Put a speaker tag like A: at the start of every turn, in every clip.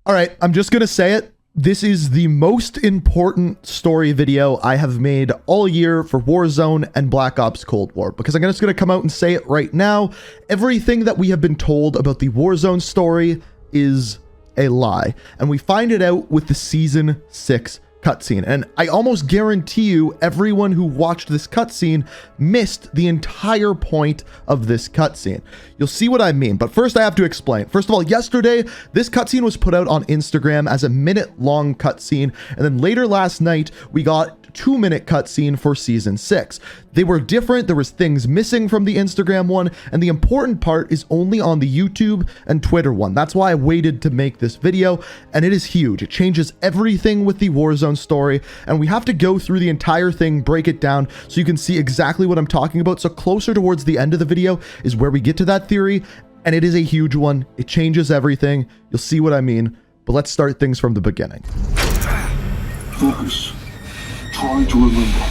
A: All right, I'm just going to say it. This is the most important story video I have made all year for Warzone and Black Ops Cold War, because I'm just going to come out and say it right now. Everything that we have been told about the Warzone story is a lie, and we find it out with the Season 6 cutscene. And I almost guarantee you everyone who watched this cutscene missed the entire point of this cutscene. You'll see what I mean, but first I have to explain. First of all, yesterday, this cutscene was put out on Instagram as a minute-long cutscene, and then later last night, we got 2-minute cutscene for Season 6. They were different, there was things missing from the Instagram one, and the important part is only on the YouTube and Twitter one. That's why I waited to make this video, and it is huge. It changes everything with the Warzone story, and we have to go through the entire thing, break it down, so you can see exactly what I'm talking about. So closer towards the end of the video is where we get to that theory, and it is a huge one. It changes everything. You'll see what I mean, but let's start things from the beginning.
B: Focus. Try to remember.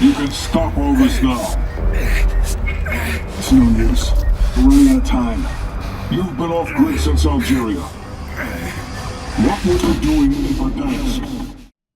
B: You can stop all this now. It's no use. We're running out of time. You've been off grid since Algeria. What were you doing in Verdansk?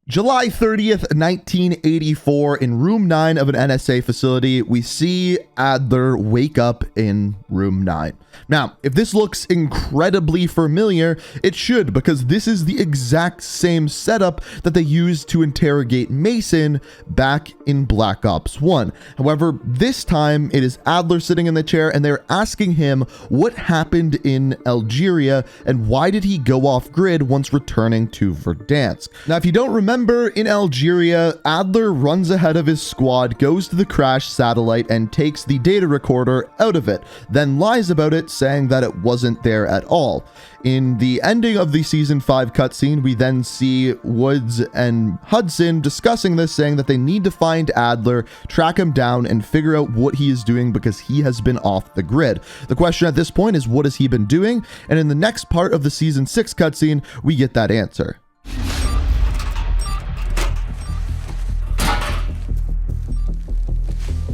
A: July 30th, 1984, in room 9 of an NSA facility, we see Adler wake up in room 9. Now, if this looks incredibly familiar, it should, because this is the exact same setup that they used to interrogate Mason back in Black Ops 1. However, this time it is Adler sitting in the chair and they're asking him what happened in Algeria and why did he go off grid once returning to Verdansk. Now, if you don't remember, in Algeria, Adler runs ahead of his squad, goes to the crashed satellite and takes the data recorder out of it, then lies about it, saying that it wasn't there at all. In the ending of the Season 5 cutscene, we then see Woods and Hudson discussing this, saying that they need to find Adler, track him down, and figure out what he is doing because he has been off the grid. The question at this point is, what has he been doing? And in the next part of the Season 6 cutscene, we get that answer.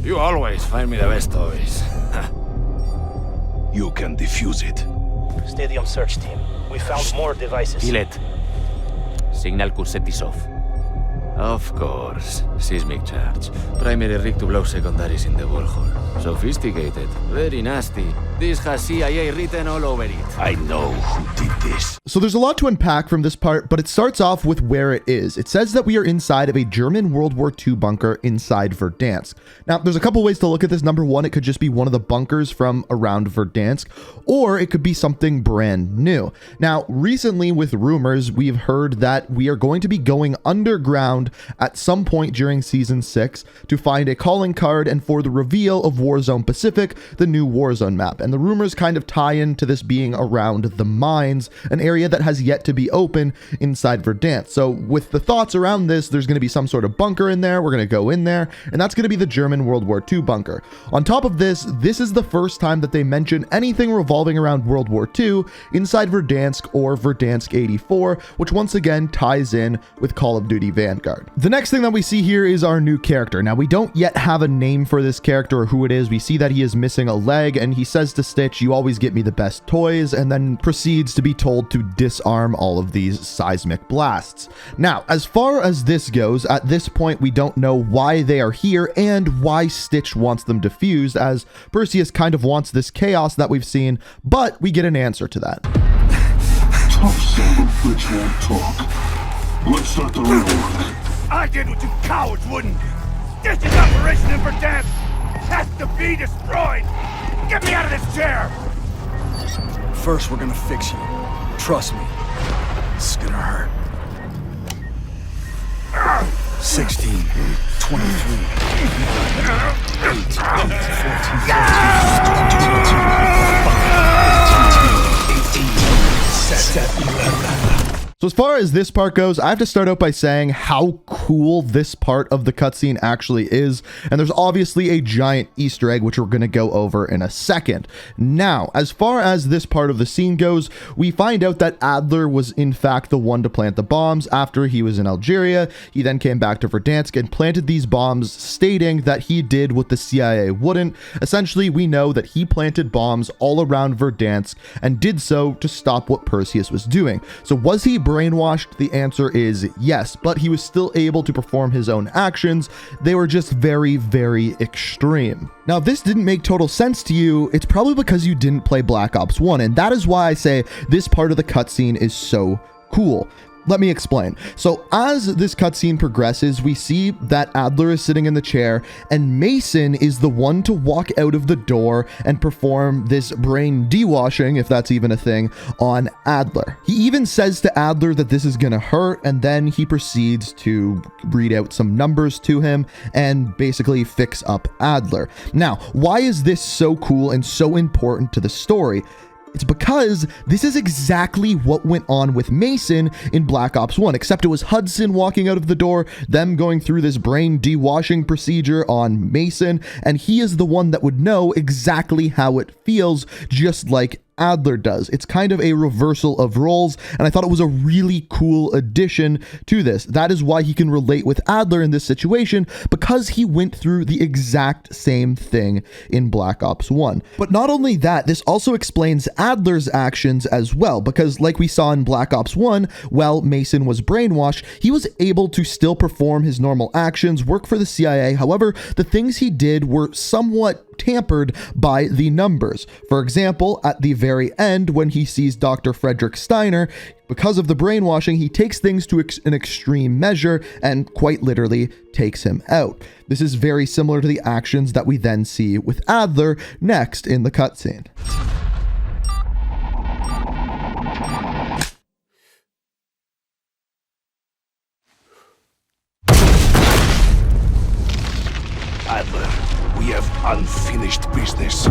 C: You always find me the best toys.
D: You can defuse it.
E: Stadium search team. We found more devices.
C: Kill it. Signal could set this off. Of course. Seismic charge. Primary rig to blow secondaries in the wallhole. Sophisticated. Very nasty. This has CIA written all over it.
D: I know who did this.
A: So there's a lot to unpack from this part, but it starts off with where it is. It says that we are inside of a German World War II bunker inside Verdansk. Now, there's a couple ways to look at this. Number one, it could just be one of the bunkers from around Verdansk, or it could be something brand new. Now, recently with rumors, we've heard that we are going to be going underground at some point during Season 6 to find a calling card and for the reveal of Warzone Pacific, the new Warzone map. And the rumors kind of tie into this being around the mines, an area that has yet to be open inside Verdansk. So with the thoughts around this, there's going to be some sort of bunker in there. We're going to go in there, and that's going to be the German World War II bunker. On top of this, this is the first time that they mention anything revolving around World War II inside Verdansk or Verdansk 84, which once again ties in with Call of Duty Vanguard. The next thing that we see here is our new character. Now, we don't yet have a name for this character or who it is. We see that he is missing a leg, and he says to Stitch, "You always get me the best toys," and then proceeds to be told to disarm all of these seismic blasts. Now, as far as this goes, at this point, we don't know why they are here and why Stitch wants them defused, as Perseus kind of wants this chaos that we've seen, but we get an answer to that.
B: Tough son of a bitch won't talk. Let's start the real work.
F: I did what you cowards wouldn't. This is Operation in Verdansk. Has to be destroyed. Get me out of this chair.
G: First, we're gonna fix you. Trust me. This is gonna hurt. 16, 23, 8, 14, 15, 18, 11.
A: So as far as this part goes, I have to start out by saying how cool this part of the cutscene actually is. And there's obviously a giant Easter egg, which we're going to go over in a second. Now, as far as this part of the scene goes, we find out that Adler was in fact the one to plant the bombs after he was in Algeria. He then came back to Verdansk and planted these bombs, stating that he did what the CIA wouldn't. Essentially, we know that he planted bombs all around Verdansk and did so to stop what Perseus was doing. So was he brainwashed? The answer is yes, but he was still able to perform his own actions. They were just very, very extreme. Now, if this didn't make total sense to you, it's probably because you didn't play Black Ops 1, and that is why I say this part of the cutscene is so cool. Let me explain. So as this cutscene progresses, we see that Adler is sitting in the chair and Mason is the one to walk out of the door and perform this brain dewashing, if that's even a thing, on Adler. He even says to Adler that this is gonna hurt, and then he proceeds to read out some numbers to him and basically fix up Adler. Now, why is this so cool and so important to the story? It's because this is exactly what went on with Mason in Black Ops 1, except it was Hudson walking out of the door, them going through this brain dewashing procedure on Mason, and he is the one that would know exactly how it feels, just like Adler does. It's kind of a reversal of roles, and I thought it was a really cool addition to this. That is why he can relate with Adler in this situation, because he went through the exact same thing in Black Ops 1. But not only that, this also explains Adler's actions as well, because like we saw in Black Ops 1, while Mason was brainwashed, he was able to still perform his normal actions, work for the CIA. However, the things he did were somewhat tampered by the numbers. For example, at the very end, when he sees Dr. Frederick Steiner, because of the brainwashing, he takes things to an extreme measure and quite literally takes him out. This is very similar to the actions that we then see with Adler next in the cutscene.
D: Adler, we have unfinished business.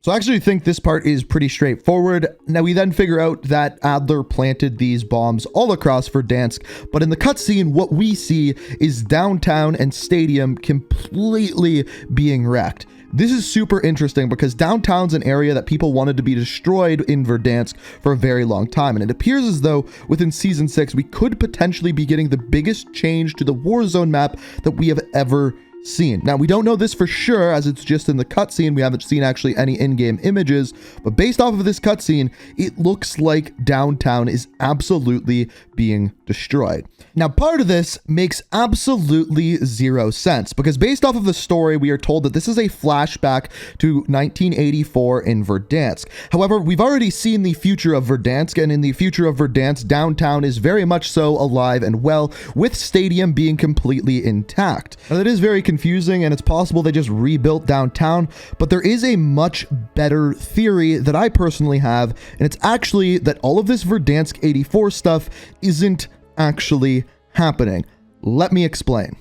A: So I actually think this part is pretty straightforward. Now we then figure out that Adler planted these bombs all across Verdansk, but in the cutscene, what we see is downtown and stadium completely being wrecked. This is super interesting because downtown's an area that people wanted to be destroyed in Verdansk for a very long time, and it appears as though within Season 6 we could potentially be getting the biggest change to the Warzone map that we have ever seen. Now, we don't know this for sure as it's just in the cutscene. We haven't seen actually any in-game images, but based off of this cutscene, it looks like downtown is absolutely being destroyed. Now, part of this makes absolutely zero sense because based off of the story, we are told that this is a flashback to 1984 in Verdansk. However, we've already seen the future of Verdansk, and in the future of Verdansk, downtown is very much so alive and well, with stadium being completely intact. Now, that is very confusing, and it's possible they just rebuilt downtown, but there is a much better theory that I personally have, and it's actually that all of this Verdansk 84 stuff isn't actually happening. Let me explain.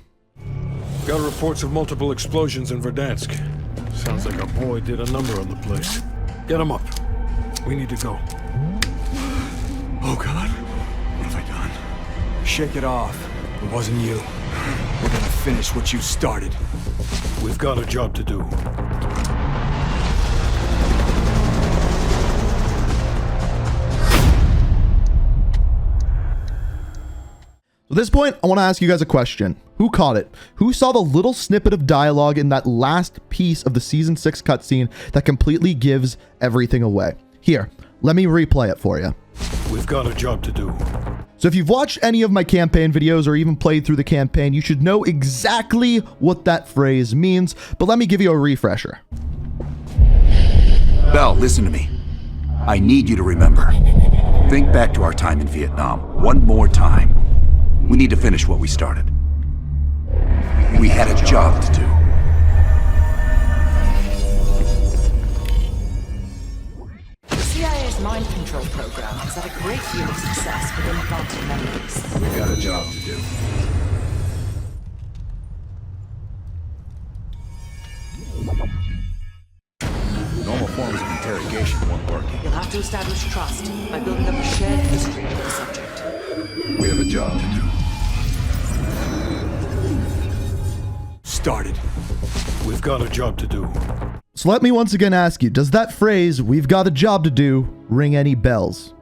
H: Got reports of multiple explosions in Verdansk. Sounds like a boy did a number on the place. Get him up. We need to go.
G: Oh God, what have I done? Shake it off. It wasn't you. We're gonna finish what you started.
H: We've got a job to do.
A: At this point, I want to ask you guys a question. Who caught it? Who saw the little snippet of dialogue in that last piece of the Season 6 cutscene that completely gives everything away? Here, let me replay it for you.
H: We've got a job to do.
A: So if you've watched any of my campaign videos or even played through the campaign, you should know exactly what that phrase means, but let me give you a refresher.
D: Bell, listen to me. I need you to remember. Think back to our time in Vietnam one more time. We need to finish what we started. We had a job to do.
I: The CIA This mind control program has had a great deal of success with implanted memories.
D: We got a job to do. Normal forms of interrogation won't work.
I: You'll have to establish trust by building up a shared history with the subject.
D: We have a job to do.
G: Started.
H: We've got a job to do.
A: So let me once again ask you, does that phrase, "we've got a job to do," ring any bells?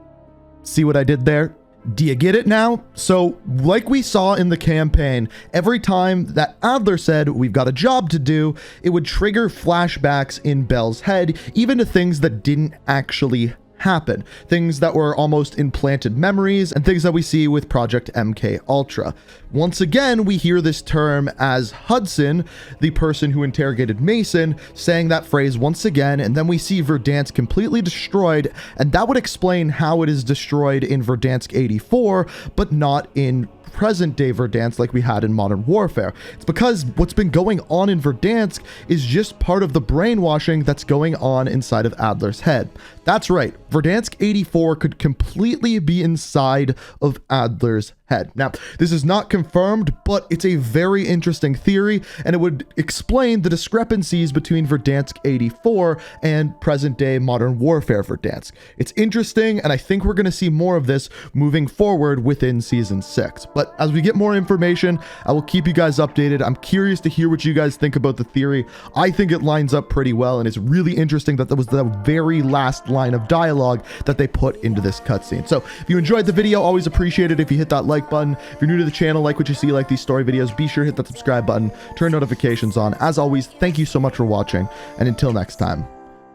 A: See what I did there? Do you get it now? So, like we saw in the campaign, every time that Adler said, "we've got a job to do," it would trigger flashbacks in Bell's head, even to things that didn't actually happen. Things that were almost implanted memories, and things that we see with Project MK Ultra. Once again, we hear this term as Hudson, the person who interrogated Mason, saying that phrase once again, and then we see Verdansk completely destroyed, and that would explain how it is destroyed in Verdansk 84, but not in present-day Verdansk like we had in Modern Warfare. It's because what's been going on in Verdansk is just part of the brainwashing that's going on inside of Adler's head. That's right, Verdansk 84 could completely be inside of Adler's head. Now, this is not confirmed, but it's a very interesting theory, and it would explain the discrepancies between Verdansk 84 and present-day Modern Warfare Verdansk. It's interesting, and I think we're going to see more of this moving forward within Season 6. But as we get more information, I will keep you guys updated. I'm curious to hear what you guys think about the theory. I think it lines up pretty well, and it's really interesting that that was the very last line of dialogue that they put into this cutscene. So if you enjoyed the video, always appreciate it if you hit that like button. If you're new to the channel, like what you see, like these story videos, be sure to hit that subscribe button, turn notifications on. As always, thank you so much for watching, and until next time,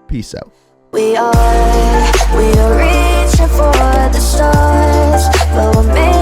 A: peace out.
J: We are reaching for the stars, but we're made